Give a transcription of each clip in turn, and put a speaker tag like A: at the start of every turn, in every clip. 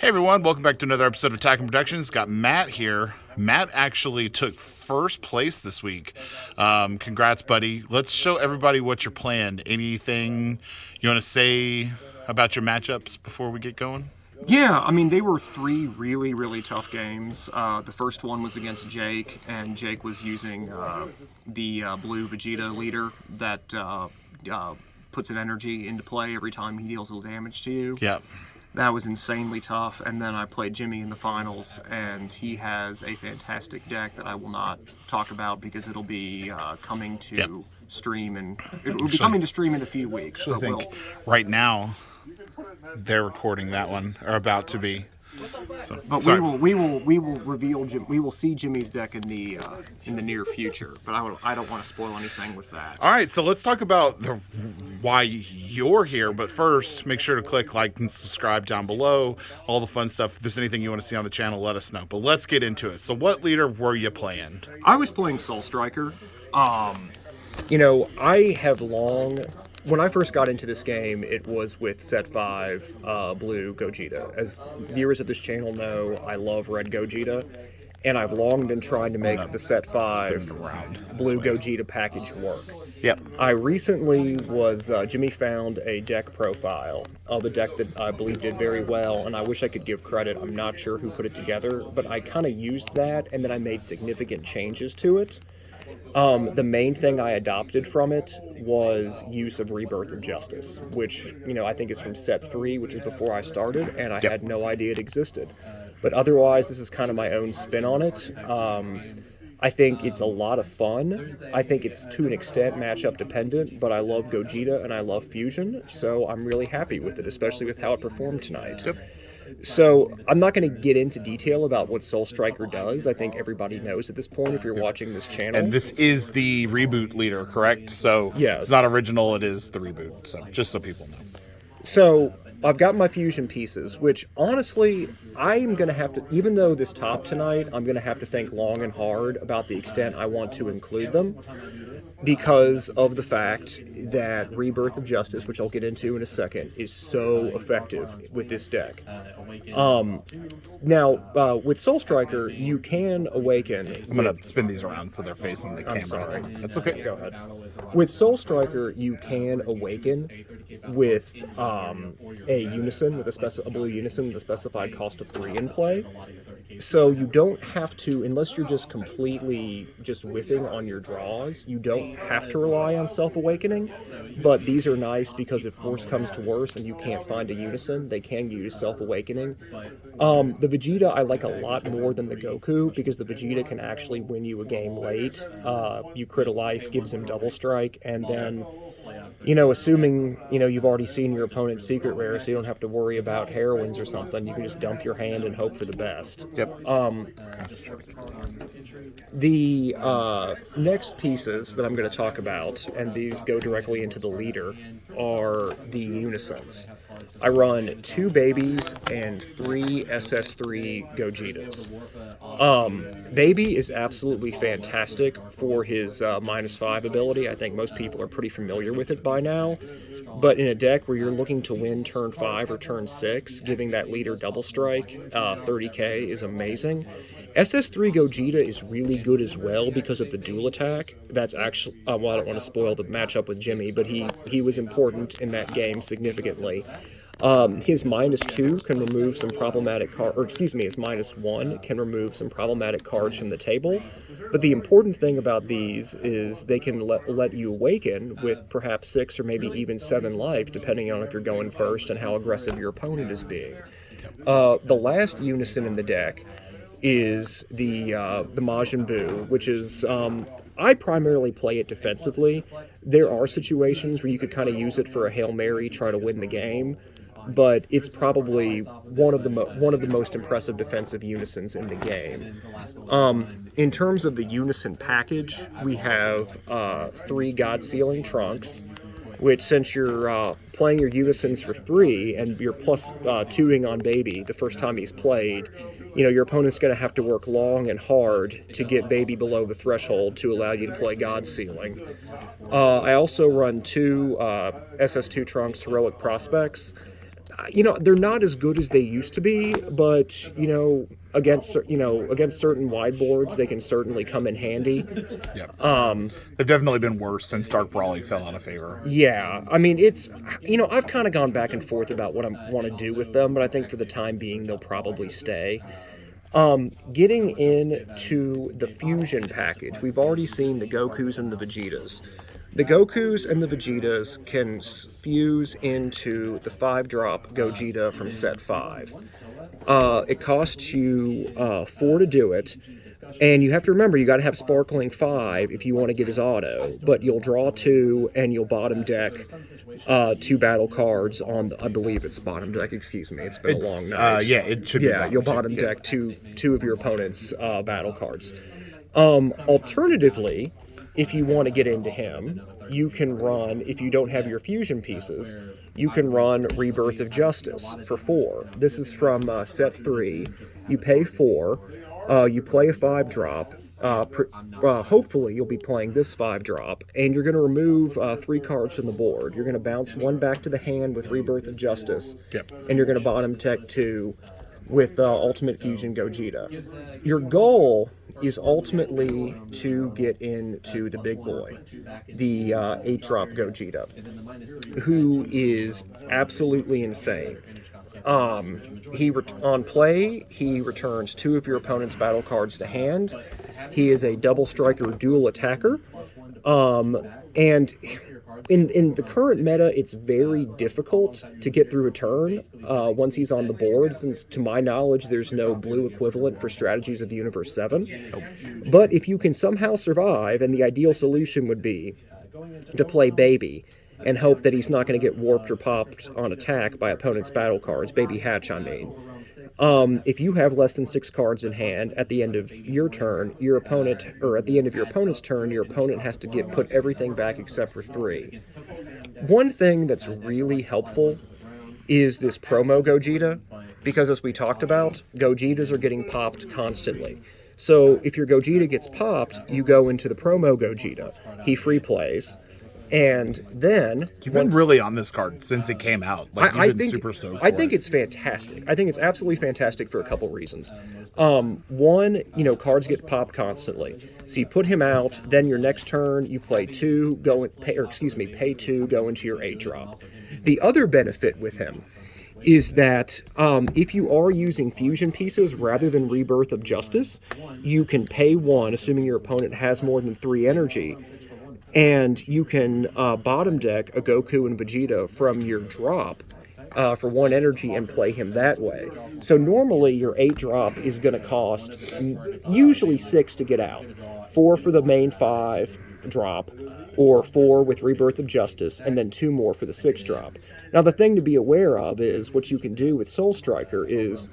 A: Hey everyone, welcome back to another episode of Attack and Productions. Got Matt here. Matt actually took first place this week. Congrats, buddy. Let's show everybody what you're playing. Anything you want to say about your matchups before we get going?
B: Yeah, I mean, they were three really, really tough games. The first one was against Jake, and Jake was using the blue Vegeta leader that puts an energy into play every time he deals a little damage to you.
A: Yeah.
B: That was insanely tough. And then I played Jimmy in the finals, and he has a fantastic deck that I will not talk about because it'll be coming to stream, and it will be coming to stream in a few weeks.
A: I think right now they're recording that one, or about to be. So,
B: but we will reveal we will see Jimmy's deck in the near future. But I don't want to spoil anything with that.
A: All right, so let's talk about why you're here. But first, make sure to click like and subscribe down below. All the fun stuff. If there's anything you want to see on the channel, let us know. But let's get into it. So, what leader were you playing?
B: I was playing Soul Striker. You know, I have long. When I first got into this game, it was with set 5 blue Gogeta. As viewers of this channel know, I love red Gogeta, and I've long been trying to make the set 5 blue Gogeta package work.
A: Yep.
B: I recently Jimmy found a deck profile of a deck that I believe did very well, and I wish I could give credit. I'm not sure who put it together, but I kind of used that, and then I made significant changes to it. The main thing I adopted from it was use of Rebirth of Justice, which, you know, I think is from set 3, which is before I started, and I had no idea it existed. But otherwise, this is kind of my own spin on it. I think it's a lot of fun. I think it's, to an extent, matchup dependent, but I love Gogeta and I love Fusion, so I'm really happy with it, especially with how it performed tonight. Yep. So, I'm not going to get into detail about what Soul Striker does. I think everybody knows at this point if you're watching this channel.
A: And this is the reboot leader, correct? So,
B: yes. It's
A: not original, it is the reboot. So, just so people know.
B: So, I've got my fusion pieces, which honestly, I'm going to have to, even though this top tonight, I'm going to have to think long and hard about the extent I want to include them, because of the fact that Rebirth of Justice, which I'll get into in a second, is so effective with this deck. Now, with Soul Striker, you can awaken.
A: I'm going to spin these around so they're facing the camera.
B: I'm sorry.
A: That's okay.
B: Go ahead. With Soul Striker, you can awaken with a unison, with a blue unison with a specified cost of 3 in play. So you don't have to, unless you're just completely just whiffing on your draws, you don't have to rely on Self-Awakening, but these are nice because if worse comes to worse and you can't find a unison, they can use Self-Awakening. The Vegeta I like a lot more than the Goku, because the Vegeta can actually win you a game late. You crit a life, gives him double strike, and then, you know, assuming, you know, you've already seen your opponent's secret rare, so you don't have to worry about heroines or something, you can just dump your hand and hope for the best.
A: Yep.
B: The next pieces that I'm going to talk about, and these go directly into the leader, are the Unisons. I run 2 babies and 3 SS3 Gogetas. Baby is absolutely fantastic for his -5 ability. I think most people are pretty familiar with it by now. But in a deck where you're looking to win turn 5 or turn 6, giving that leader double strike, 30k is amazing. SS3 Gogeta is really good as well because of the dual attack. That's actually, well, I don't want to spoil the matchup with Jimmy, but he was important in that game significantly. His -2 can remove some problematic cards, or excuse me, his -1 can remove some problematic cards from the table. But the important thing about these is they can let you awaken with perhaps 6 or maybe even 7 life, depending on if you're going first and how aggressive your opponent is being. The last unison in the deck is the Majin Buu, which is, I primarily play it defensively. There are situations where you could kind of use it for a Hail Mary, try to win the game, but it's probably one of the most impressive defensive unisons in the game. In terms of the unison package, we have 3 God Sealing Trunks, which, since you're playing your unisons for 3 and you're plus 2ing on Baby the first time he's played, you know, your opponent's going to have to work long and hard to get Baby below the threshold to allow you to play God Sealing. I also run 2 SS2 Trunks Heroic Prospects. they're not as good as they used to be, but against certain wideboards, they can certainly come in handy.
A: Yeah. They've definitely been worse since Dark Brawly fell out of favor.
B: Yeah, I mean, it's, I've kind of gone back and forth about what I want to do with them, but I think for the time being, they'll probably stay. Getting into the fusion package, we've already seen the Gokus and the Vegetas. The Gokus and the Vegetas can fuse into the 5-drop Gogeta from set 5. It costs you 4 to do it, and you have to remember you got to have Sparkling 5 if you want to get his auto, but you'll draw 2 and you'll bottom deck 2 battle cards on I believe it's bottom deck, excuse me, it's been a long night.
A: Yeah, it should be.
B: Yeah, you'll bottom deck two of your opponent's battle cards. Alternatively, if you want to get into him, you can run, if you don't have your fusion pieces, you can run Rebirth of Justice for 4. This is from set 3. You pay 4, you play a 5-drop. Hopefully you'll be playing this 5-drop, and you're going to remove 3 cards from the board. You're going to bounce 1 back to the hand with Rebirth of Justice, and you're going to bottom deck 2 with Ultimate Fusion Gogeta. Your goal is ultimately to get into the big boy, the 8-drop Gogeta, who is absolutely insane. On play, he returns 2 of your opponent's battle cards to hand. He is a double striker dual attacker. And in the current meta, it's very difficult to get through a turn once he's on the board, since to my knowledge, there's no blue equivalent for Strategies of the Universe 7. But if you can somehow survive, and the ideal solution would be to play Baby, and hope that he's not going to get warped or popped on attack by opponent's battle cards, Baby Hatch, I mean. If you have less than 6 cards in hand at the end of your turn, your opponent, or at the end of your opponent's turn, your opponent has to put everything back except for 3. One thing that's really helpful is this promo Gogeta, because as we talked about, Gogetas are getting popped constantly. So if your Gogeta gets popped, you go into the promo Gogeta. He free plays. And then
A: you've been really on this card since it came out. Like, you've been super stoked.
B: I think it's fantastic. I think it's absolutely fantastic for a couple reasons. One, cards get popped constantly, so you put him out. Then your next turn, you play 2, pay 2, go into your 8-drop. The other benefit with him is that if you are using fusion pieces rather than Rebirth of Justice, you can pay 1, assuming your opponent has more than 3 energy. And you can bottom deck a Goku and Vegeta from your drop for 1 energy and play him that way. So normally your 8-drop is going to cost usually 6 to get out. 4 for the main 5-drop, or 4 with Rebirth of Justice, and then 2 more for the 6-drop. Now the thing to be aware of is what you can do with Soul Striker is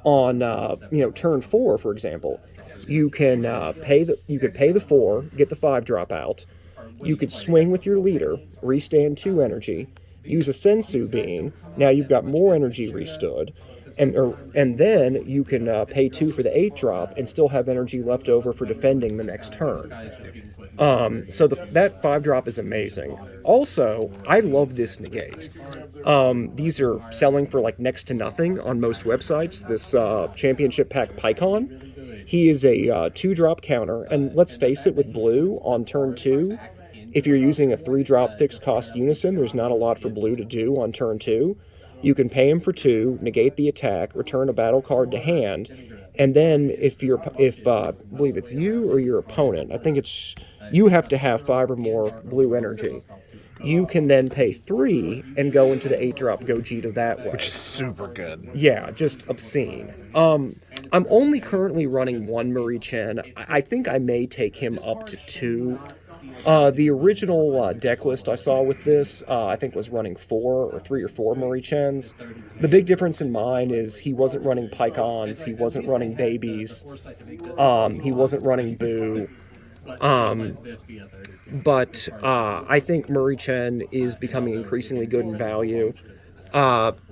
B: on turn 4, for example. You can pay the 4, get the 5-drop out. You could swing with your leader, restand 2 energy, use a Sensu Beam. Now you've got more energy restood, and then you can pay 2 for the 8-drop and still have energy left over for defending the next turn. So that 5-drop is amazing. Also, I love this negate. These are selling for like next to nothing on most websites. This Championship Pack Pycon. He is a 2-drop counter, and let's face it, with blue on turn 2, if you're using a 3-drop fixed cost Unison, there's not a lot for blue to do on turn 2. You can pay him for 2, negate the attack, return a battle card to hand, and then if I believe it's you or your opponent, I think it's you have to have 5 or more blue energy. You can then pay 3 and go into the 8-drop Gogeta that way.
A: Which is super good.
B: Yeah, just obscene. I'm only currently running 1 Murray Chen. I think I may take him up to 2. The original deck list I saw with this, I think was running 3 or 4 Murray Chens. The big difference in mine is he wasn't running Pycons, he wasn't running Babies, he wasn't running Boo. But I think Murray Chen is becoming increasingly good in value.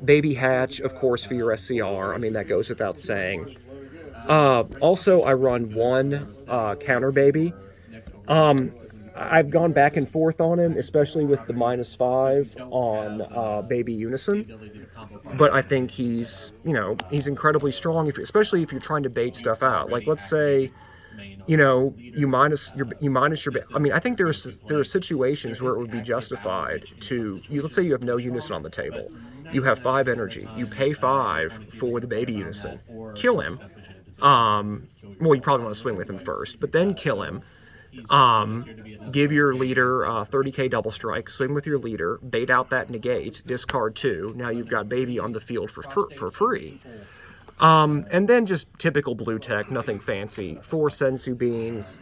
B: Baby Hatch, of course, for your SCR. I mean, that goes without saying. Also, I run 1 Counter Baby. I've gone back and forth on him, especially with the -5 on Baby Unison. But I think he's incredibly strong, especially if you're trying to bait stuff out. Like, let's say, you minus your. I mean, I think there are situations where it would be justified to let's say you have no Unison on the table. You have 5 energy. You pay 5 for the Baby Unison. Kill him. Well, you probably want to swing with him first, but then kill him. Give your leader 30k double strike, swing with your leader, bait out that negate, discard 2. Now you've got Baby on the field for free. And then just typical blue tech, nothing fancy. 4 Senzu Beans.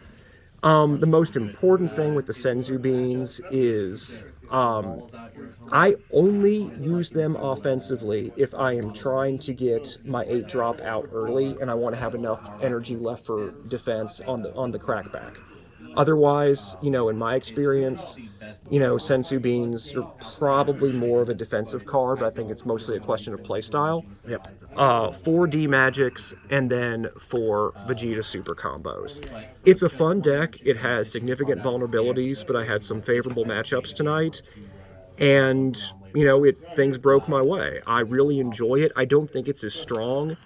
B: The most important thing with the Senzu Beans is I only use them offensively if I am trying to get my 8 drop out early and I want to have enough energy left for defense on the crackback. Otherwise, in my experience, Senzu Beans are probably more of a defensive card, but I think it's mostly a question of playstyle.
A: Yep.
B: 4 D Magics, and then 4 Vegeta Super combos. It's a fun deck. It has significant vulnerabilities, but I had some favorable matchups tonight, and, things broke my way. I really enjoy it. I don't think it's as strong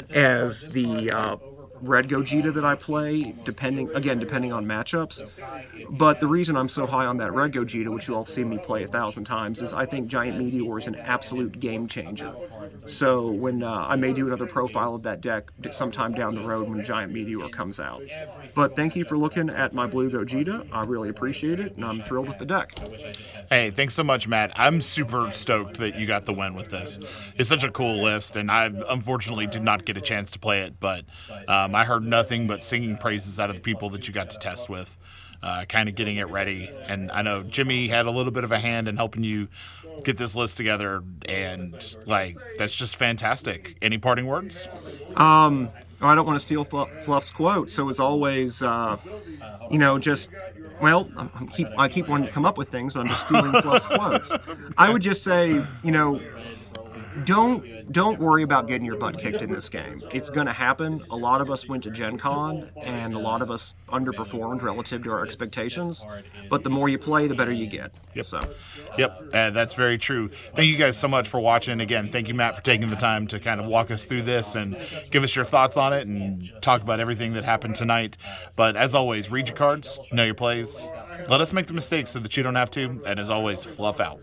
B: as the red Gogeta that I play, depending on matchups. But the reason I'm so high on that red Gogeta, which you'll have seen me play 1,000 times, is I think Giant Meteor is an absolute game changer. So when I may do another profile of that deck sometime down the road when Giant Meteor comes out. But thank you for looking at my blue Gogeta. I really appreciate it, and I'm thrilled with the deck.
A: Hey, thanks so much, Matt. I'm super stoked that you got the win with this. It's such a cool list, and I unfortunately did not get a chance to play it, but I heard nothing but singing praises out of the people that you got to test with, kind of getting it ready. And I know Jimmy had a little bit of a hand in helping you get this list together, and that's just fantastic. Any parting words?
B: I don't want to steal Fluff's quote, so as always, I keep wanting to come up with things, but I'm just stealing Fluff's quotes. I would just say, don't worry about getting your butt kicked in this game. It's going to happen. A lot of us went to Gen Con, and a lot of us underperformed relative to our expectations. But the more you play, the better you get.
A: Yep, that's very true. Thank you guys so much for watching. Again, thank you, Matt, for taking the time to kind of walk us through this and give us your thoughts on it and talk about everything that happened tonight. But as always, read your cards, know your plays. Let us make the mistakes so that you don't have to. And as always, fluff out.